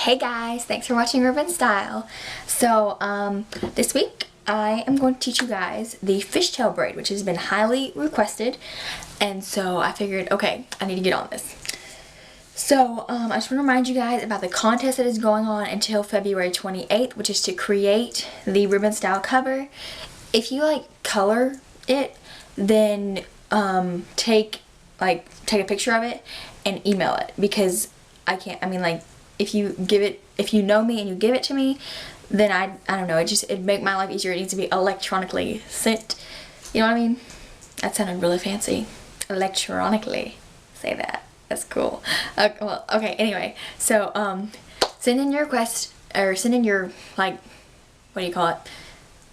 Hey guys, thanks for watching Ribbon Style. So this week I am going to teach you guys the fishtail braid, which has been highly requested, and so I figured, okay, I need to get on this. So I just want to remind you guys about the contest that is going on until February 28th, which is to create the Ribbon Style cover. If you like color it, then take a picture of it and email it, because if you know me and you give it to me, then I don't know, it'd make my life easier. It needs to be electronically sent. You know what I mean? That sounded really fancy. Electronically. Say that. That's cool. Okay, anyway. So, send in your request, or send in your, what do you call it?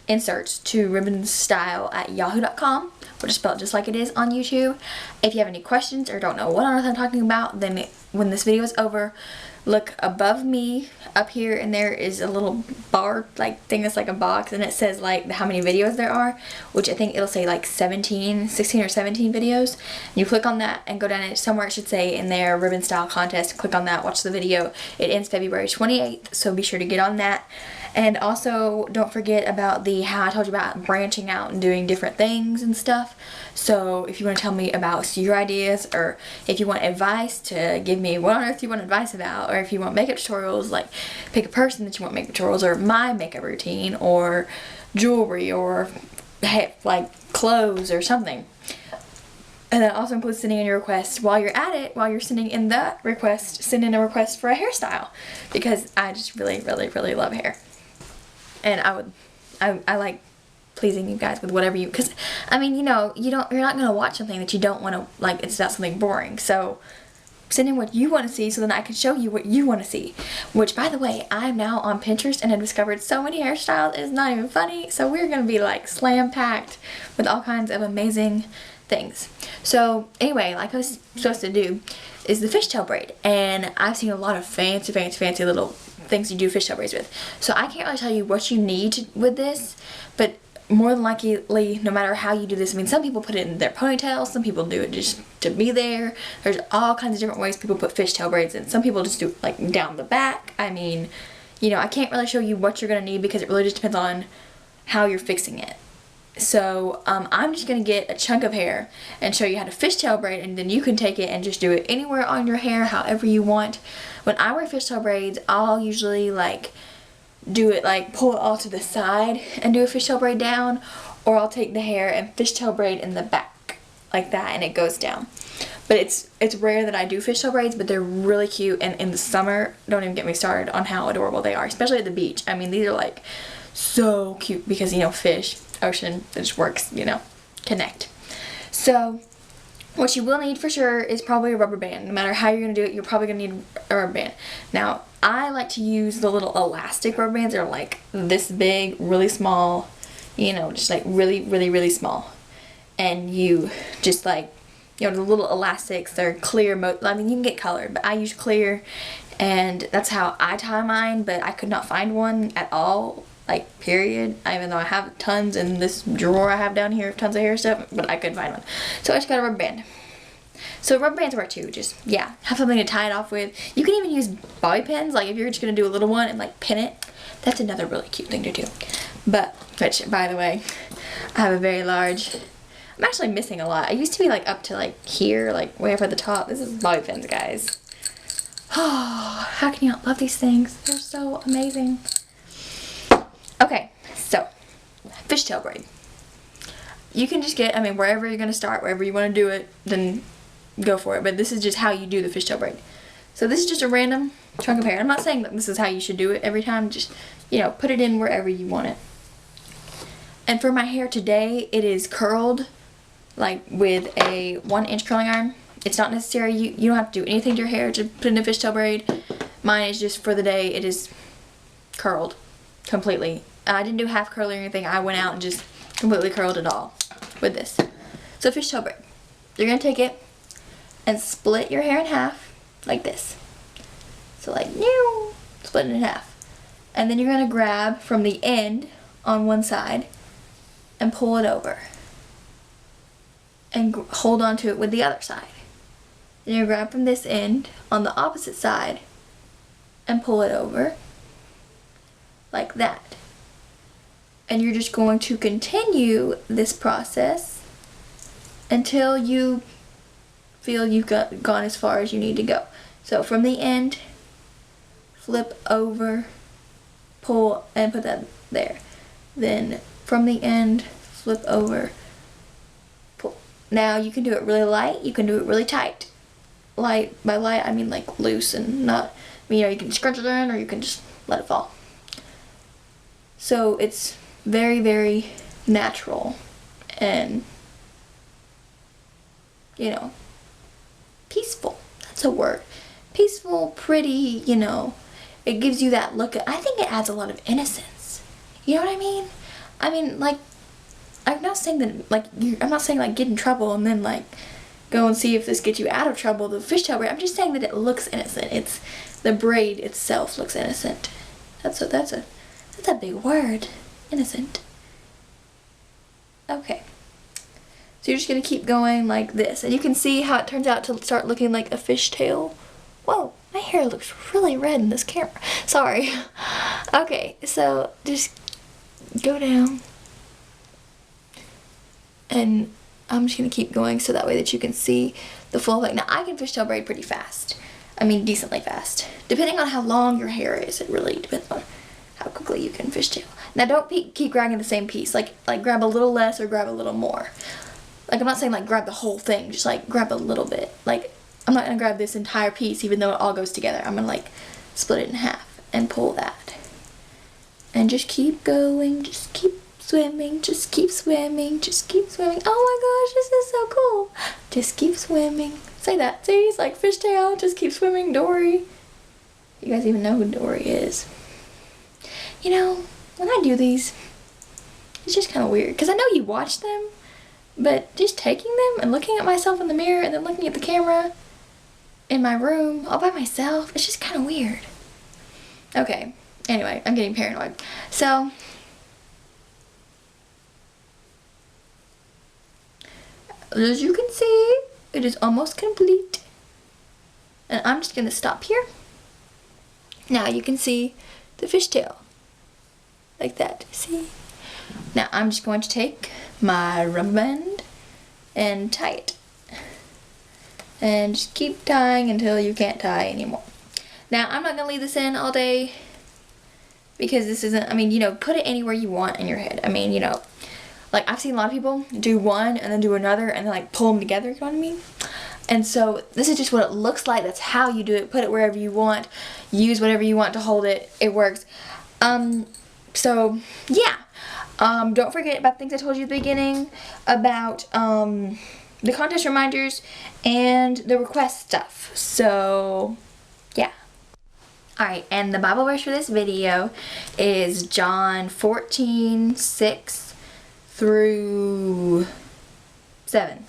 Inserts to ribbonstyle@yahoo.com, which is spelled just like it is on YouTube. If you have any questions or don't know what on earth I'm talking about, then when this video is over, look above me up here, and there is a little bar thing that's like a box, and it says how many videos there are, which I think it'll say 16 or 17 videos. You click on that and go down, and somewhere it should say in there Ribbon Style Contest. Click on that, watch the video. It ends February 28th, so be sure to get on that. And also, don't forget about how I told you about branching out and doing different things and stuff. So if you want to tell me about your ideas, or if you want advice, to give me what on earth you want advice about, or if you want makeup tutorials, pick a person that you want makeup tutorials, or my makeup routine, or jewelry, or clothes or something. And that also includes sending in your request. While you're at it, while you're sending in that request, send in a request for a hairstyle, because I just really, really, really love hair. And I like pleasing you guys with whatever because you're not gonna watch something that you don't want to it's not something boring. So send in what you want to see, so then I can show you what you want to see. Which, by the way, I'm now on Pinterest and have discovered so many hairstyles, it's not even funny. So we're gonna be slam packed with all kinds of amazing things. So anyway, like I was supposed to do is the fishtail braid, and I've seen a lot of fancy little things you do fishtail braids with. So I can't really tell you what you need with this, but more than likely, no matter how you do this, some people put it in their ponytails, some people do it just to be there. There's all kinds of different ways people put fishtail braids in. Some people just do it down the back. I can't really show you what you're gonna need, because it really just depends on how you're fixing it. So I'm just going to get a chunk of hair and show you how to fishtail braid, and then you can take it and just do it anywhere on your hair, however you want. When I wear fishtail braids, I'll usually do it pull it all to the side and do a fishtail braid down, or I'll take the hair and fishtail braid in the back like that, and it goes down. But it's rare that I do fishtail braids, but they're really cute, and in the summer, don't even get me started on how adorable they are, especially at the beach. These are so cute, because fish, ocean, it just works, connect. So what you will need for sure is probably a rubber band. No matter how you're going to do it, you're probably going to need a rubber band. Now, I like to use the little elastic rubber bands. They're this big, really small, just really, really, really small. And you just the little elastics, they're clear. You can get colored, but I use clear, and that's how I tie mine, but I could not find one at all. Period. Even though I have tons in this drawer I have down here of tons of hair stuff, but I couldn't find one. So I just got a rubber band. So rubber bands work too. Just, have something to tie it off with. You can even use bobby pins, if you're just going to do a little one and pin it. That's another really cute thing to do. Which, by the way, I have a very large, I'm actually missing a lot. I used to be up to here, way up at the top. This is bobby pins, guys. Oh, how can you not love these things? They're so amazing. Okay, so fishtail braid. You can just get, wherever you're going to start, wherever you want to do it, then go for it. But this is just how you do the fishtail braid. So this is just a random chunk of hair. I'm not saying that this is how you should do it every time. Just, put it in wherever you want it. And for my hair today, it is curled, with a 1-inch curling iron. It's not necessary. You don't have to do anything to your hair to put in a fishtail braid. Mine is just for the day. It is curled completely. I didn't do half curling or anything. I went out and just completely curled it all with this. So fishtail braid. You're going to take it and split your hair in half like this. So split it in half. And then you're going to grab from the end on one side and pull it over. And hold on to it with the other side. Then you grab from this end on the opposite side and pull it over like that. And you're just going to continue this process until you feel you've gone as far as you need to go. So from the end, flip over, pull, and put that there. Then from the end, flip over, pull. Now you can do it really light, you can do it really tight. Light, by light I mean like loose and not, you know, you can scrunch it in or you can just let it fall. So it's very, very natural and, you know, peaceful. That's a word. Peaceful, pretty, you know. It gives you that look. I think it adds a lot of innocence. You know what I mean? I mean, like, I'm not saying that, like, I'm not saying, like, get in trouble and then, like, go and see if this gets you out of trouble, the fishtail braid. I'm just saying that it looks innocent. It's, the braid itself looks innocent. That's a big word. Innocent. Okay. So you're just going to keep going like this. And you can see how it turns out to start looking like a fishtail. Whoa, my hair looks really red in this camera. Sorry. Okay, so just go down. And I'm just going to keep going so that way that you can see the full effect. Now, I can fishtail braid pretty fast. I mean, decently fast. Depending on how long your hair is, it really depends on how quickly you can fishtail. Now, don't keep grabbing the same piece. Like grab a little less or grab a little more. Like, I'm not saying, like, grab the whole thing. Just, like, grab a little bit. Like, I'm not going to grab this entire piece even though it all goes together. I'm going to, like, split it in half and pull that. And just keep going. Just keep swimming. Just keep swimming. Just keep swimming. Oh, my gosh, this is so cool. Just keep swimming. Say that. See, it's like fishtail. Just keep swimming. Dory. You guys even know who Dory is. You know, when I do these, it's just kind of weird. Because I know you watch them. But just taking them and looking at myself in the mirror and then looking at the camera in my room all by myself, it's just kind of weird. Okay, anyway, I'm getting paranoid. So, as you can see, it is almost complete. And I'm just going to stop here. Now you can see the fishtail. Like that, see? Now I'm just going to take my rubber band and tie it. And just keep tying until you can't tie anymore. Now I'm not going to leave this in all day because this isn't, I mean, you know, put it anywhere you want in your head. I mean, you know, like I've seen a lot of people do one and then do another and then like pull them together, you know what I mean? And so this is just what it looks like. That's how you do it. Put it wherever you want. Use whatever you want to hold it. It works. So yeah. Don't forget about things I told you at the beginning about the contest reminders and the request stuff. So yeah. Alright, and the Bible verse for this video is John 14:6 through 7.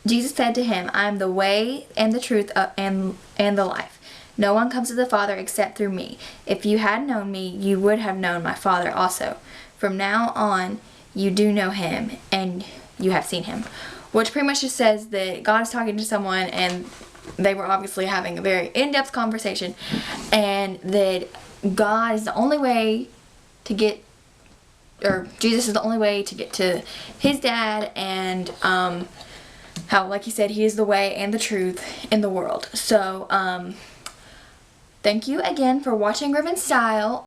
Jesus said to him, I am the way and the truth and the life. No one comes to the Father except through me. If you had known me, you would have known my Father also. From now on, you do know him, and you have seen him. Which pretty much just says that God is talking to someone, and they were obviously having a very in-depth conversation, and that God is the only way to get, or Jesus is the only way to get to his dad, and how, like he said, he is the way and the truth in the world. So, thank you again for watching Ribbon Style.